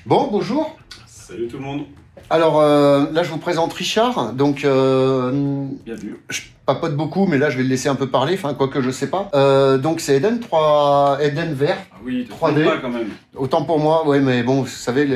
Bon, bonjour. Salut tout le monde. Alors là, je vous présente Richard. Donc, Bienvenue. je papote beaucoup, mais là, je vais le laisser un peu parler. Enfin, quoique je sais pas. Donc, c'est Eden Vert. Ah oui, 3D. pas quand même. Autant pour moi, ouais, mais bon, vous savez,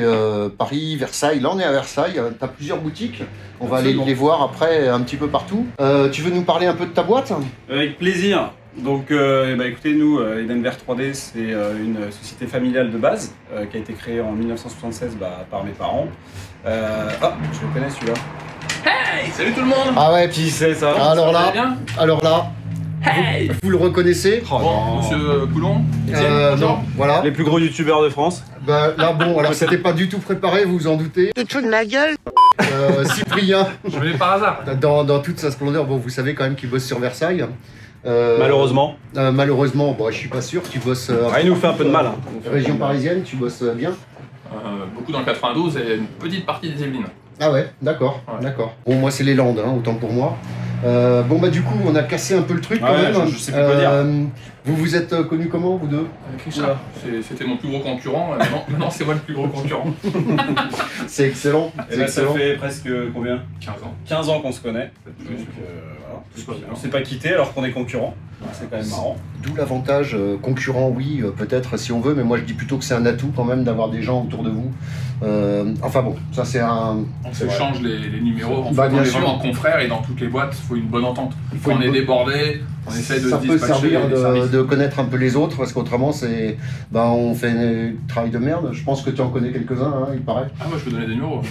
Paris, Versailles. Là, on est à Versailles. T'as plusieurs boutiques. On va aller les voir après un petit peu partout. Tu veux nous parler un peu de ta boîte? Avec plaisir. Donc, écoutez, nous, Eden Vert 3D, c'est une société familiale de base qui a été créée en 1976 par mes parents. Je le connais celui-là. Hey, salut tout le monde. Ah ouais, Qui puis c'est ça? alors Ça va là, bien alors là, Hey. vous le reconnaissez? Oh, Bon, non. monsieur Coulon, Étienne, bonjour. Non, voilà. Les plus gros youtubeurs de France. Bah, là, bon, alors c'était pas du tout préparé, vous vous en doutez. Tu te fous de ma gueule? Cyprien, Je venais par hasard. dans toute sa splendeur, bon, vous savez quand même qu'il bosse sur Versailles. Malheureusement. Malheureusement, bon, je suis pas sûr, tu bosses. Il nous fait un peu de mal. Hein. Région parisienne, tu bosses bien. Beaucoup dans le 92 et une petite partie des Yvelines. Ah ouais, d'accord, Ouais. d'accord. Bon, moi c'est les Landes, hein, autant pour moi. Bon bah du coup, on a cassé un peu le truc quand Ouais, même. je sais plus quoi dire. Vous vous êtes connus comment, vous deux? Avec Richard, c'était mon plus gros concurrent. Maintenant c'est moi le plus gros concurrent. C'est excellent, Et c'est là, ça excellent. fait presque combien? 15 ans. 15 ans qu'on se connaît. Plus. Donc, voilà. Tout se passe bien. On s'est pas quitté alors qu'on est concurrents. C'est quand même marrant. D'où l'avantage concurrent, oui, peut-être si on veut, mais moi je dis plutôt que c'est un atout quand même d'avoir des gens autour de vous. Enfin bon, ça c'est un... On C'est s'échange les numéros. En Bah, fait, bien on est sûr. vraiment confrères et dans toutes les boîtes, il faut une bonne entente. Il faut Quand on une est bonne- débordé, on essaie de ça se peut dispatcher servir les services. de connaître un peu les autres, parce qu'autrement c'est... Ben, on fait un travail de merde. Je pense que tu en connais quelques-uns, hein, il paraît. Ah, moi je peux donner des numéros.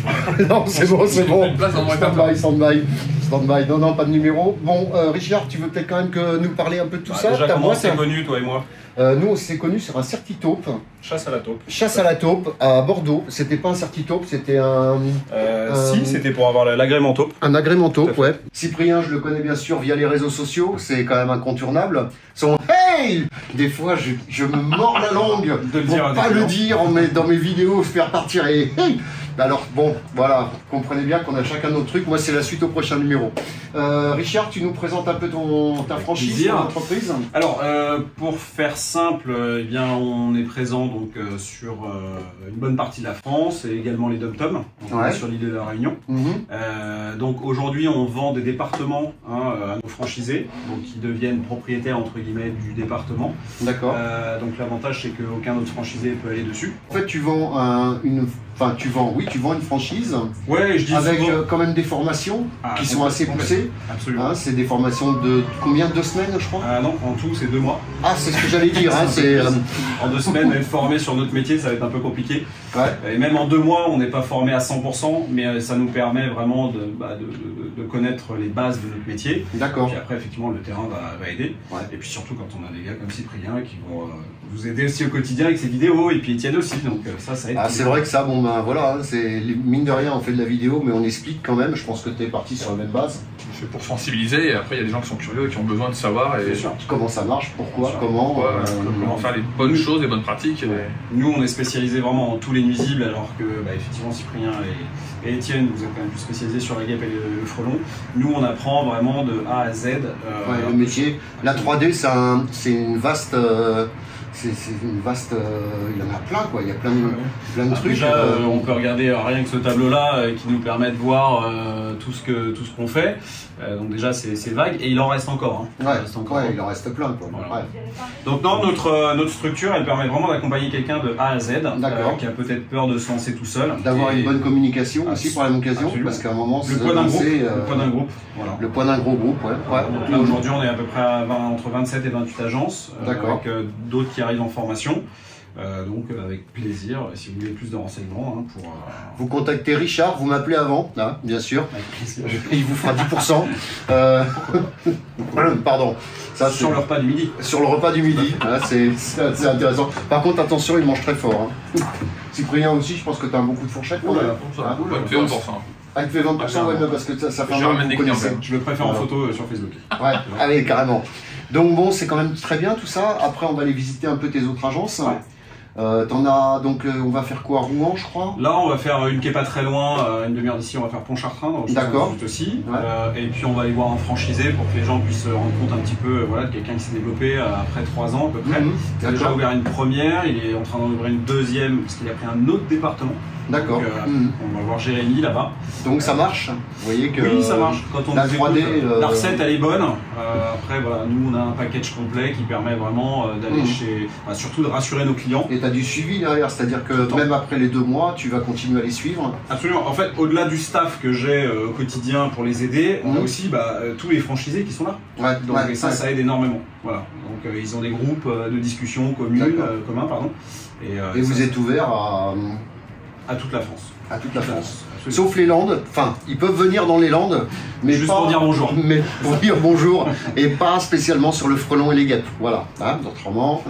Non, c'est bon, c'est bon. Une place dans mon répertoire. Stand-by. Non, non, pas de numéro. Bon, Richard, tu veux peut-être quand même que nous parler un peu de tout ça? Déjà, Ta comment boîte, c'est connu, toi et moi? nous, on s'est connus sur un certitaupe, Chasse à la taupe. chasse à la taupe à Bordeaux. C'était pas un certitaupe, c'était Si, c'était pour avoir l'agrément taupe. un agrément Tout à taupe, fait. ouais. Cyprien, je le connais bien sûr via les réseaux sociaux, c'est quand même incontournable. Son hey! Des fois, je me mords la langue De le pour dire à des pas le clients. dire dans mes vidéos, faire partir et hey! Alors bon, voilà, comprenez bien qu'on a chacun notre truc. Moi, c'est la suite au prochain numéro. Richard, tu nous présentes un peu ta franchise, Plaisir. ton entreprise? Alors, pour faire simple, eh bien, on est présent donc sur une bonne partie de la France et également les dom-toms. On Ouais. est sur l'île de la Réunion. Mhm. Donc aujourd'hui, on vend des départements à nos franchisés, donc qui deviennent propriétaires entre guillemets du département. D'accord. Donc l'avantage, c'est qu'aucun autre franchisé peut aller dessus. En fait, tu vends tu vends une franchise Ouais, je dis avec souvent. quand même des formations Ah, qui sont assez poussées. Absolument. Hein, c'est des formations de combien? 2 semaines, je crois. Ah non, en tout, c'est 2 mois. Ah, c'est ce que j'allais dire. Hein, c'est En 2 semaines, être formé sur notre métier, ça va être un peu compliqué. ouais. Et même en 2 mois, on n'est pas formé à 100%, mais ça nous permet vraiment de connaître les bases de notre métier. D'accord. Puis après, effectivement, le terrain va aider. Ouais. Et puis surtout quand on a des gars comme Cyprien qui vont vous aider aussi au quotidien avec ses vidéos, et puis Étienne aussi. Donc ça aide. Ah, c'est vrai que ça, bon ben voilà, hein, c'est mine de rien, on fait de la vidéo, mais on explique quand même. Je pense que tu es parti sur la même base. C'est pour sensibiliser et après il y a des gens qui sont curieux et qui ont besoin de savoir et Bien sûr. Comment ça marche, pourquoi, Bien sûr. comment. voilà, comment faire les bonnes choses, les bonnes pratiques. Nous, on est spécialisé vraiment en tous les nuisibles, alors que effectivement Cyprien et Étienne, vous êtes quand même plus spécialisés sur la guêpe et le frelon. Nous, on apprend vraiment de A à Z. Ouais, le métier. La 3D, c'est une vaste. C'est une vaste. Il y en a plein, quoi. Il y a plein de trucs. Déjà, on peut regarder rien que ce tableau-là qui nous permet de voir tout ce qu'on fait. Donc déjà, c'est vague et il en reste encore. Hein. Ouais, Il reste encore. ouais, il en reste plein, quoi. Voilà. Ouais. Donc non, notre structure, elle permet vraiment d'accompagner quelqu'un de A à Z, D'accord. qui a peut-être peur de se lancer tout seul. D'avoir Et une bonne communication aussi pour la même occasion, Absolument. parce qu'à un moment, le se poids d'un groupe. lancer, Le poids d'un groupe. Voilà. le poids d'un gros groupe, ouais. Ouais. Donc là aujourd'hui on est à peu près à entre 27 et 28 agences, D'accord. avec d'autres qui arrivent en formation. Donc avec plaisir, si vous voulez plus de renseignements pour... Vous contactez Richard, vous m'appelez avant, là, bien sûr. avec plaisir. Il vous fera 10%. Pardon. Ça, Sur c'est- le repas du midi. Sur le repas du midi. Voilà, c'est intéressant. Par contre, attention, il mange très fort. Hein. Cyprien aussi, je pense que tu as un beaucoup de fourchettes. Ouais, Hein. ça cool, tu fais 1%. Ah, il fait 20%, ouais, mais parce que ça fait un Je moment que ramène vous des clients, connaissez. quand Je le préfère en Voilà. photo sur Facebook. Ouais, allez, carrément. Donc bon, c'est quand même très bien tout ça. Après, on va aller visiter un peu tes autres agences. Ouais. T'en as donc, on va faire quoi, Rouen, je crois? Là, on va faire une qui est pas très loin, une demi-heure d'ici, on va faire Pontchartrain, dans le 78 aussi. Ouais. Et puis on va y voir un franchisé pour que les gens puissent se rendre compte un petit peu voilà, de quelqu'un qui s'est développé après 3 ans à peu près. Il a déjà ouvert une première, il est en train d'en ouvrir une deuxième parce qu'il a pris un autre département. D'accord. On va voir Jérémy là-bas. Donc ça marche. Vous voyez que oui, ça marche. Quand on la nous 3D, écoute, la recette elle est bonne. Après voilà, nous on a un package complet qui permet vraiment d'aller chez, surtout de rassurer nos clients. Et tu as du suivi derrière, c'est-à-dire que même après les 2 mois, tu vas continuer à les suivre. Absolument. En fait, au-delà du staff que j'ai au quotidien pour les aider, on a aussi tous les franchisés qui sont là. Ouais, donc ça aide énormément. Voilà. Donc ils ont des groupes de discussion communs, pardon. Et vous êtes ouvert à toute la France. À toute la France. Sauf les Landes, enfin, ils peuvent venir dans les Landes, mais juste pas, pour dire bonjour. Mais pour dire bonjour, et pas spécialement sur le frelon et les guêpes. Voilà, hein, autrement,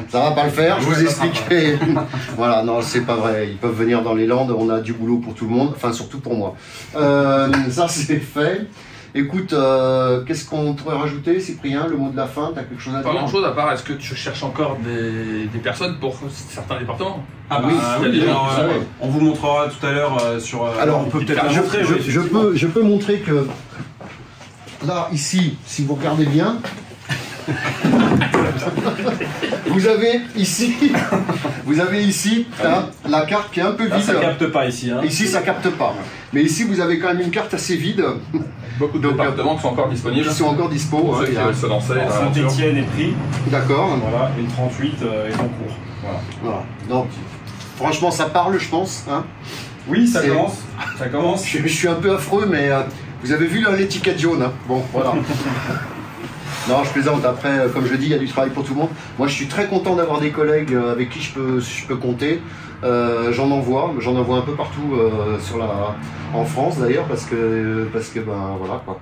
ça va pas le faire, je vous expliquerai. Voilà, non, c'est pas vrai, ils peuvent venir dans les Landes, on a du boulot pour tout le monde, enfin, surtout pour moi. Ça, c'est fait. Écoute, qu'est-ce qu'on pourrait rajouter, Cyprien, le mot de la fin, t'as quelque chose à dire? Pas grand chose à part, est-ce que tu cherches encore des personnes pour certains départements? Ah oui, on vous montrera tout à l'heure sur... alors, on peut peut-être la montrer. Je peux montrer que, là, ici, si vous regardez bien, vous avez ici hein, la carte qui est un peu vide. Là, ça capte pas ici. Hein. Ici, ça capte pas. Mais ici, vous avez quand même une carte assez vide. Beaucoup de départements qui sont encore disponibles. Qui sont encore dispo. Pour ceux qui veulent se lancer. Saint-Étienne est pris. D'accord. Voilà, et le 38 est en cours. Voilà. Donc, franchement, ça parle, je pense. Hein. Oui, ça commence. Ça commence. Je suis un peu affreux, mais vous avez vu l'étiquette jaune. Hein. Bon, voilà. Non, je plaisante. Après, comme je dis, il y a du travail pour tout le monde. Moi, je suis très content d'avoir des collègues avec qui je peux compter. J'en envoie un peu partout en France d'ailleurs, parce que ben voilà quoi.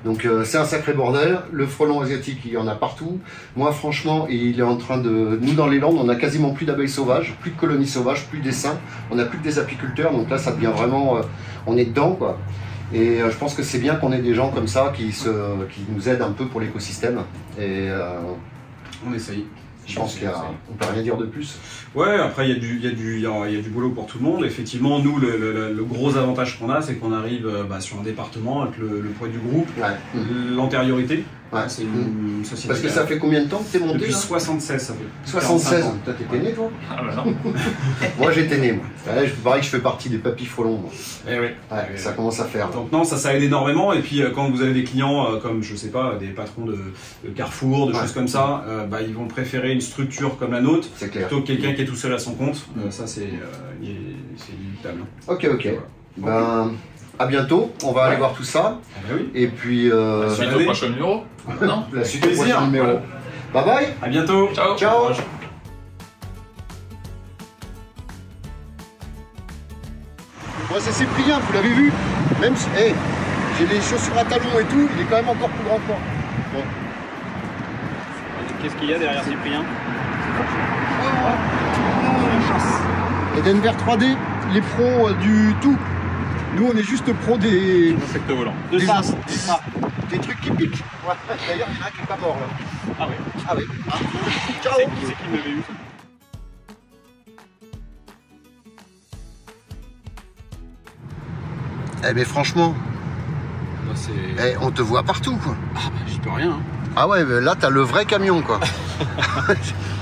Donc c'est un sacré bordel. Le frelon asiatique, il y en a partout. Moi, franchement, il est en train de. Nous, dans les Landes, on a quasiment plus d'abeilles sauvages, plus de colonies sauvages, plus d'essaims. On n'a plus que des apiculteurs. Donc là, ça devient vraiment. On est dedans quoi. Et je pense que c'est bien qu'on ait des gens comme ça qui nous aident un peu pour l'écosystème. Et on essaye. Je pense qu'on peut rien dire de plus. Ouais, après il y a du boulot pour tout le monde. Effectivement, nous, le gros avantage qu'on a, c'est qu'on arrive sur un département avec le poids du groupe, l'antériorité. Ouais. C'est une société. Parce que ça fait combien de temps que t'es monté? Depuis là 76, ça fait. 76 ans. Toi, t'étais né, toi? Ah bah non. Moi, j'étais né, moi. Ouais, pareil que je fais partie des papis frelons. Eh oui. Ouais, ça commence à faire. Donc non, ça aide énormément. Et puis quand vous avez des clients comme, je sais pas, des patrons de Carrefour, de choses comme ça, ils vont préférer une structure comme la nôtre plutôt que quelqu'un qui est tout seul à son compte. Ça, c'est inévitable. Ok. Voilà. Ben, à bientôt. On va aller voir tout ça. Oui. Et puis... La suite au prochain numéro. Non, la suite au prochain numéro. Bye bye. À bientôt. Ciao. Ciao. Moi, c'est Cyprien, vous l'avez vu. Même si... j'ai les chaussures à talons et tout, il est quand même encore plus grand que moi. Bon. Qu'est-ce qu'il y a derrière Cyprien? Et Denver 3D, les pros du tout. Nous, on est juste pros des insectes volants. Des trucs qui piquent. Ouais. D'ailleurs, il y en a un qui n'est pas mort là. Ah oui. Ah oui. Ah. Ciao. Qui c'est qui m'avait eu? Eh mais franchement, on te voit partout quoi. Ah bah j'y peux rien. Hein. Ah ouais, là t'as le vrai camion quoi.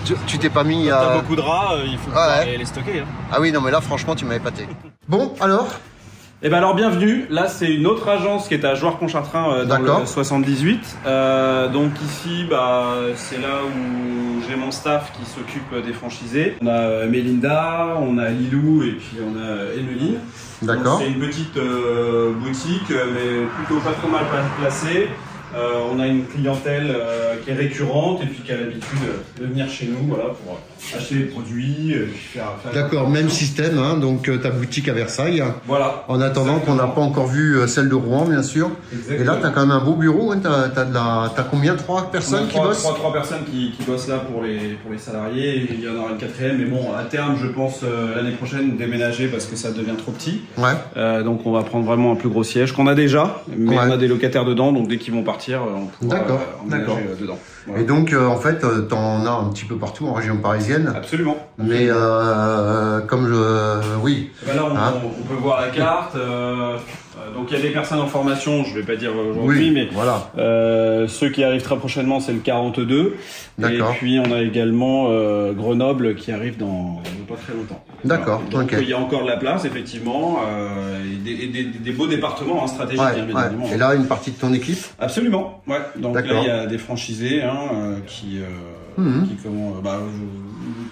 tu t'es pas mis à... T'as beaucoup de rats, il faut les stocker. Hein. Ah oui, non mais là franchement tu m'avais épaté. Bon, alors Eh ben alors bienvenue, là c'est une autre agence qui est à Jouarre-Pontchartrain dans le 78. Donc ici c'est là où j'ai mon staff qui s'occupe des franchisés. On a Mélinda, on a Lilou et puis on a Emeline. D'accord. C'est une petite boutique mais plutôt pas trop mal placée. On a une clientèle qui est récurrente et puis qui a l'habitude de venir chez nous pour acheter des produits, faire D'accord, même système, hein, donc ta boutique à Versailles. Voilà. En attendant qu'on n'a pas encore vu celle de Rouen, bien sûr. Exactement. Et là, tu as quand même un beau bureau. Hein, t'as combien? 3 personnes qui bossent? 3 personnes qui bossent là pour les salariés. Et il y en aura une 4e. Mais bon, à terme, je pense l'année prochaine déménager parce que ça devient trop petit. Ouais. Donc on va prendre vraiment un plus gros siège qu'on a déjà. Mais on a des locataires dedans. Donc dès qu'ils vont partir, partir, on pourra emménager dedans. Voilà. Et donc, en fait, tu en as un petit peu partout en région parisienne. Absolument. Mais comme je... oui. Ben là, on peut voir la carte. Donc il y a des personnes en formation, je vais pas dire aujourd'hui, mais voilà. Ceux qui arrivent très prochainement, c'est le 42. Et puis on a également Grenoble qui arrive dans pas très longtemps. D'accord. Voilà. Donc il y a encore de la place, effectivement, et des beaux départements stratégiques, bien évidemment. Et là, une partie de ton équipe? Absolument. Ouais. Donc là, il y a des franchisés qui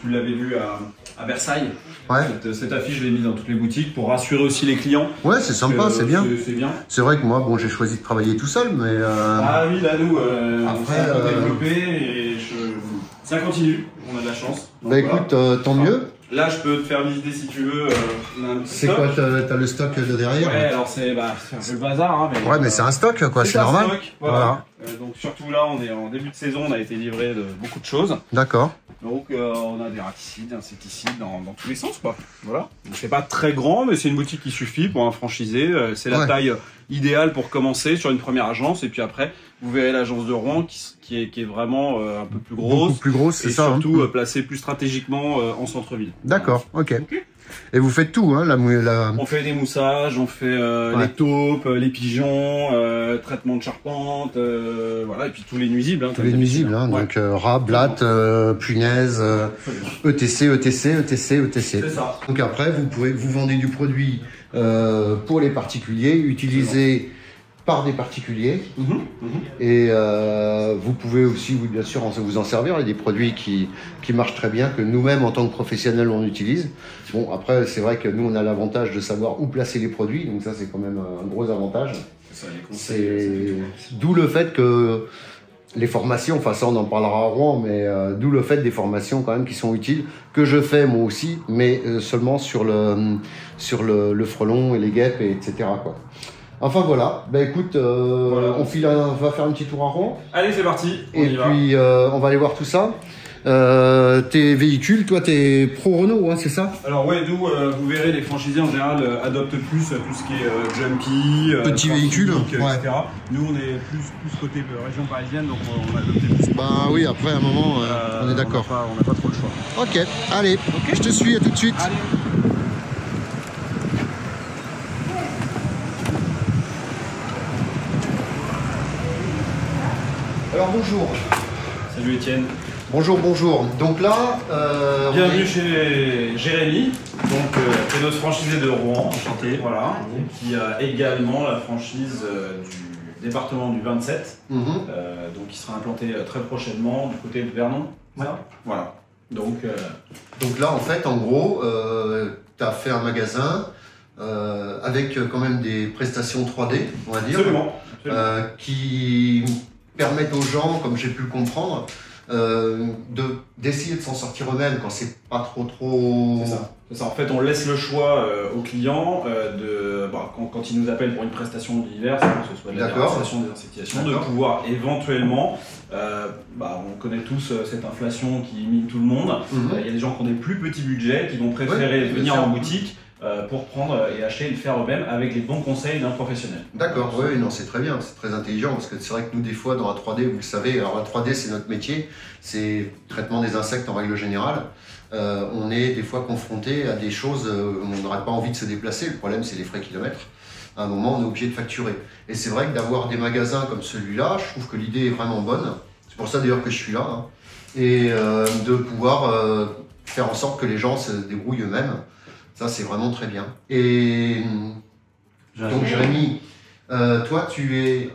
tu l'avais vu à Versailles. Ouais. Cette affiche, je l'ai mise dans toutes les boutiques pour rassurer aussi les clients. Ouais, c'est sympa, c'est bien. C'est bien. C'est vrai que moi, bon, j'ai choisi de travailler tout seul, mais... Ah oui, là, nous, après, on s'est développé et ça continue. On a de la chance. Donc, bah écoute, tant mieux. Là, je peux te faire visiter si tu veux. C'est quoi, t'as le stock de derrière? Ouais, alors c'est un peu le bazar. Mais, ouais, mais c'est un stock, quoi, c'est normal. Stock, voilà. Donc surtout là, on est en début de saison, on a été livré de beaucoup de choses. D'accord. Donc on a des raticides, insecticides dans tous les sens, quoi. Voilà. Donc c'est pas très grand, mais c'est une boutique qui suffit pour un franchisé. C'est la taille idéale pour commencer sur une première agence, et puis après, vous verrez l'agence de Rouen qui est vraiment un peu plus grosse. Beaucoup plus grosse, c'est ça. Et surtout placée plus stratégiquement en centre-ville. D'accord, ok. Et vous faites tout, hein, On fait des moussages, on fait les taupes, les pigeons, traitement de charpente, voilà, et puis tous les nuisibles. Tous les nuisibles, hein, donc rats, blattes, punaises, ETC. C'est ça. Donc après, vous vendez du produit pour les particuliers, utilisé par des particuliers, et vous pouvez aussi, bien sûr, vous en servir. Il y a des produits qui marchent très bien, que nous-mêmes, en tant que professionnels, on utilise. Bon, après, c'est vrai que nous, on a l'avantage de savoir où placer les produits, donc ça, c'est quand même un gros avantage. C'est d'où le fait que les formations, enfin ça, on en parlera à Rouen, mais d'où le fait des formations quand même qui sont utiles, que je fais moi aussi, mais seulement sur le frelon et les guêpes, etc., quoi. Enfin voilà, bah écoute, voilà. On va faire un petit tour à Rouen. Allez, c'est parti. Puis on va aller voir tout ça. Tes véhicules, toi t'es pro Renault, hein, c'est ça? Alors ouais, nous vous verrez, les franchisés en général adoptent plus tout ce qui est jumpy, petits véhicules, etc. Nous on est plus côté région parisienne, donc on a adopté plus. Bah oui, après à un moment, on est d'accord. On n'a pas trop le choix. Ok, allez, je te suis, à tout de suite. Allez. Alors bonjour. Salut Étienne. Bonjour. Donc là, bienvenue chez Jérémy, donc c'est notre franchisé de Rouen, enchanté, voilà, qui a également la franchise du département du 27, donc qui sera implanté très prochainement du côté de Vernon. Ouais. Voilà. Donc là, en fait, en gros, tu as fait un magasin avec quand même des prestations 3D, on va dire. Absolument. Qui permettent aux gens, comme j'ai pu le comprendre, d'essayer de s'en sortir eux-mêmes quand c'est pas trop... C'est ça. En fait, on laisse le choix aux clients quand ils nous appellent pour une prestation d'hiver, que ce soit de la prestation des insectisations, de pouvoir éventuellement, on connaît tous cette inflation qui mine tout le monde. Il y a des gens qui ont des plus petits budgets, qui vont préférer venir en boutique pour prendre et acheter et le faire eux-mêmes avec les bons conseils d'un professionnel. D'accord, oui, non, c'est très bien, c'est très intelligent, parce que c'est vrai que nous, des fois, dans la 3D, vous le savez, alors la 3D, c'est notre métier, c'est le traitement des insectes en règle générale. On est des fois confronté à des choses où on n'aurait pas envie de se déplacer, le problème, c'est les frais kilomètres. À un moment, on est obligé de facturer. Et c'est vrai que d'avoir des magasins comme celui-là, je trouve que l'idée est vraiment bonne. C'est pour ça d'ailleurs que je suis là. Hein. Et de pouvoir faire en sorte que les gens se débrouillent eux-mêmes. Ça, c'est vraiment très bien. Et donc, Jérémy, toi, tu es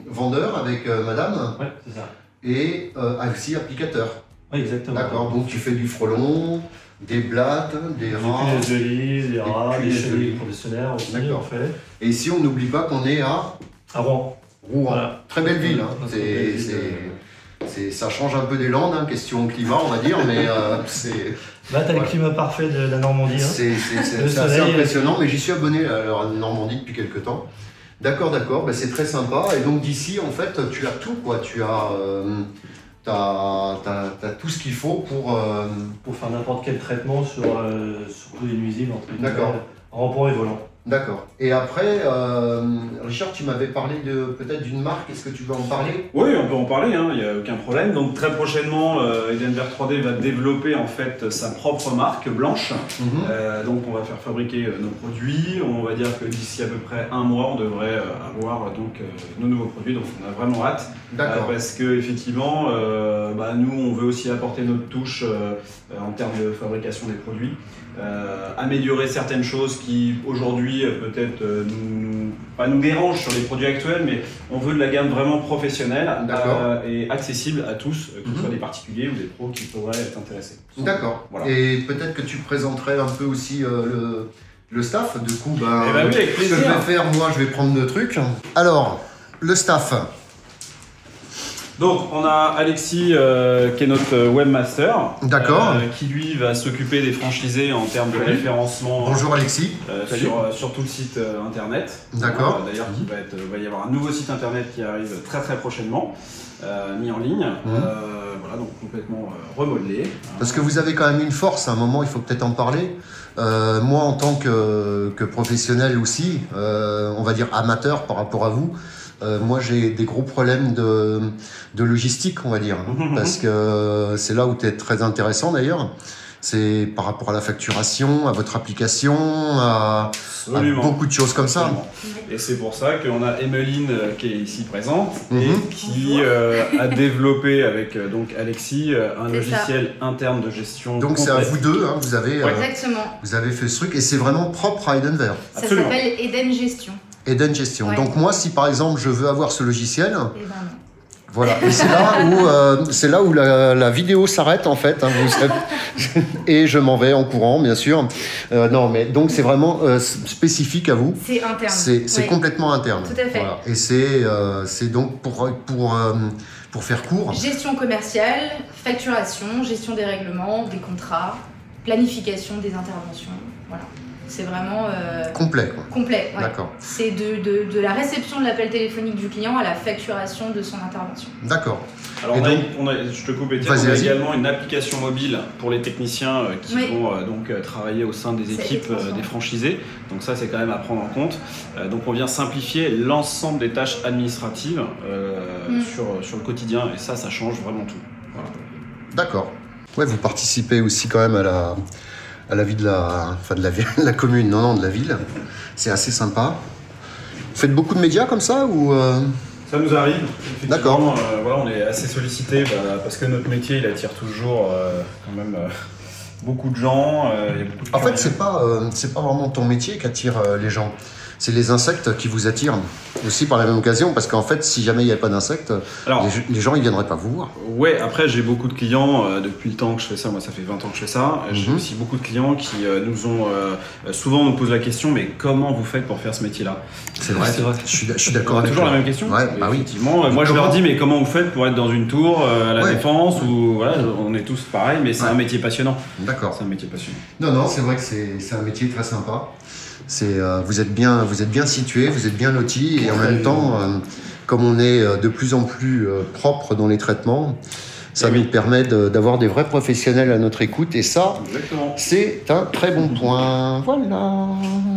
vendeur avec madame. Oui, c'est ça. Et aussi applicateur. Oui, exactement. D'accord, donc tu fais du frelon, des blattes, des rats. Des olives, des rats, des chenilles professionnels aussi. D'accord. On fait. Et ici, on n'oublie pas qu'on est à Rouen. Rouen. Voilà. Très belle ville. Hein. Ça change un peu des Landes, hein, question climat, on va dire, mais c'est... Là, tu as le climat parfait de la Normandie. Hein. C'est assez impressionnant, mais j'y suis abonné à la Normandie depuis quelques temps. D'accord, ben, c'est très sympa. Et donc d'ici, en fait, tu as tout, quoi. Tu as... T'as tout ce qu'il faut pour faire n'importe quel traitement sur tous les nuisibles, entre D'accord. rampants et volants. D'accord. Et après, Richard, tu m'avais parlé peut-être d'une marque, est-ce que tu veux en parler? Oui, on peut en parler, hein, il n'y a aucun problème. Donc très prochainement, Edenberg 3D va développer en fait sa propre marque blanche. Donc on va faire fabriquer nos produits. On va dire que d'ici à peu près un mois, on devrait avoir donc nos nouveaux produits. Donc on a vraiment hâte. Parce que effectivement, nous on veut aussi apporter notre touche en termes de fabrication des produits. Améliorer certaines choses qui aujourd'hui peut-être pas nous dérangent sur les produits actuels, mais on veut de la gamme vraiment professionnelle et accessible à tous, que ce soit des particuliers ou des pros qui pourraient être intéressés. D'accord. Voilà. Et peut-être que tu présenterais un peu aussi le staff. Du coup, oui, avec plaisir. Ce que je vais faire, moi, je vais prendre le truc. Alors, le staff. Donc on a Alexis qui est notre webmaster, qui lui va s'occuper des franchisés en termes de référencement. Bonjour Alexis. Sur tout le site internet. D'accord. D'ailleurs il va y avoir un nouveau site internet qui arrive très prochainement, mis en ligne, voilà, donc complètement remodelé. Parce que vous avez quand même une force, à un moment il faut peut-être en parler. Moi en tant que professionnel aussi, on va dire amateur par rapport à vous, moi j'ai des gros problèmes de logistique, on va dire, parce que c'est là où tu es très intéressant d'ailleurs. C'est par rapport à la facturation, à votre application, à beaucoup de choses comme ça. Et c'est pour ça qu'on a Emeline qui est ici présente et qui a développé avec donc Alexis un logiciel interne de gestion. Donc c'est à vous deux, hein, vous avez fait ce truc et c'est vraiment propre à Edenberg. Ça s'appelle Eden Gestion. Eden Gestion. Ouais. Donc moi, si par exemple je veux avoir ce logiciel, voilà. Et c'est là où la vidéo s'arrête en fait. Hein, et je m'en vais en courant, bien sûr. Non, mais donc c'est vraiment spécifique à vous. C'est interne. C'est complètement interne. Tout à fait. Voilà. Et c'est donc pour faire court. Gestion commerciale, facturation, gestion des règlements, des contrats, planification des interventions. Voilà. C'est vraiment complet. Complet, ouais. D'accord. C'est de la réception de l'appel téléphonique du client à la facturation de son intervention. D'accord. Alors je te coupe Étienne, on a également une application mobile pour les techniciens qui vont travailler au sein des équipes des franchisés. Donc ça c'est quand même à prendre en compte. Donc on vient simplifier l'ensemble des tâches administratives sur le quotidien et ça change vraiment tout. Voilà. D'accord. Ouais, vous participez aussi quand même à la vie de la commune, de la ville. C'est assez sympa. Vous faites beaucoup de médias comme ça ou Ça nous arrive. D'accord. Voilà, on est assez sollicité parce que notre métier il attire toujours quand même beaucoup de gens. Il y a beaucoup de en fait, c'est pas vraiment ton métier qui attire les gens. C'est les insectes qui vous attirent aussi par la même occasion, parce qu'en fait, si jamais il n'y a pas d'insectes, les gens ils viendraient pas vous voir. Ouais, après j'ai beaucoup de clients depuis le temps que je fais ça. Moi, ça fait 20 ans que je fais ça. J'ai aussi beaucoup de clients qui souvent nous posent la question, mais comment vous faites pour faire ce métier-là? C'est vrai. Je suis d'accord avec toi. Toujours la même question. Ouais, bah oui. Effectivement. Moi, je leur dis, mais comment vous faites pour être dans une tour à la Défense ou voilà, on est tous pareils, mais c'est un métier passionnant. D'accord. C'est un métier passionnant. Non, c'est vrai que c'est un métier très sympa. Vous êtes bien situé, vous êtes bien loti et en même temps, comme on est de plus en plus propre dans les traitements, ça nous permet d'avoir des vrais professionnels à notre écoute et ça, c'est un très bon point. Voilà.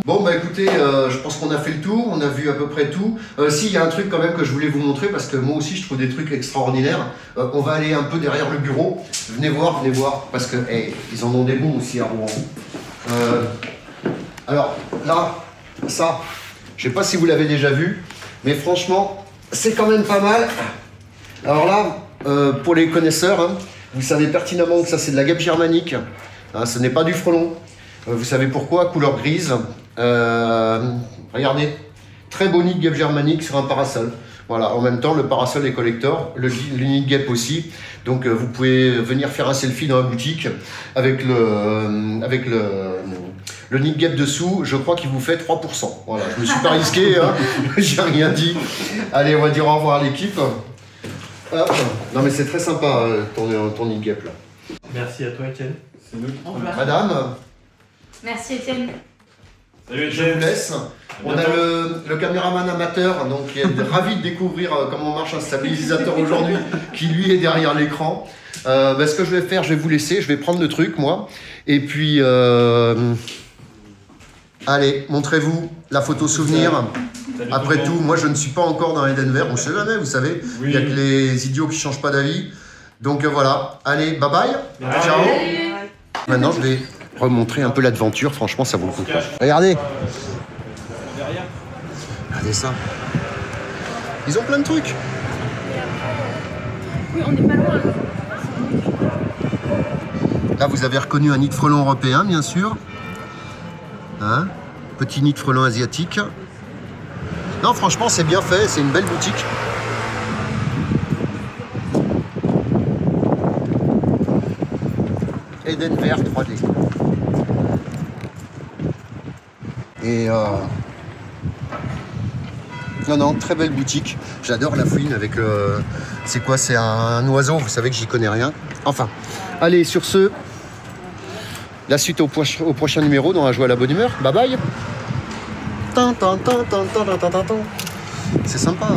Bon bah écoutez, je pense qu'on a fait le tour, on a vu à peu près tout. Si, il y a un truc quand même que je voulais vous montrer parce que moi aussi je trouve des trucs extraordinaires. On va aller un peu derrière le bureau. Venez voir, parce que ils en ont des bons aussi à Rouen. Alors là, ça, je sais pas si vous l'avez déjà vu, mais franchement, c'est quand même pas mal. Alors là, pour les connaisseurs, hein, vous savez pertinemment que ça c'est de la guêpe germanique. Hein, ce n'est pas du frelon. Vous savez pourquoi? Couleur grise. Regardez, très beau nid de guêpe germanique sur un parasol. Voilà, en même temps, le parasol est collector, le nid de guêpe aussi. Donc, vous pouvez venir faire un selfie dans la boutique avec le nid de guêpe dessous. Je crois qu'il vous fait 3%. Voilà, je me suis pas risqué, hein. J'ai rien dit. Allez, on va dire au revoir à l'équipe. Non, mais c'est très sympa ton nid de guêpe là. Merci à toi, Étienne. C'est nous. Madame. Merci, Étienne. Salut, je vous laisse. On a le caméraman amateur, donc qui est ravi de découvrir comment marche un stabilisateur aujourd'hui, qui lui est derrière l'écran. Ce que je vais faire, je vais vous laisser, je vais prendre le truc moi, et puis à Allez, montrez-vous la photo souvenir. Salut Après tout le tout, monde. moi je ne suis pas encore dans Edenver, on sait jamais, vous savez. Il n'y a que les idiots qui changent pas d'avis. Donc voilà, allez, bye bye. Ciao. Maintenant, je vais remontrer un peu l'aventure, franchement, ça vaut le coup. Regardez. Derrière. Regardez ça. Ils ont plein de trucs. Oui, on n'est pas loin. Là, vous avez reconnu un nid de frelon européen, bien sûr. Hein? Petit nid de frelon asiatique. Non, franchement, c'est bien fait, c'est une belle boutique. Edenver 3D. Et non, très belle boutique. J'adore la fouine avec le... C'est quoi? C'est un oiseau, vous savez que j'y connais rien. Enfin, allez, sur ce, la suite au prochain numéro dans Un Jouet à la bonne humeur. Bye bye. C'est sympa.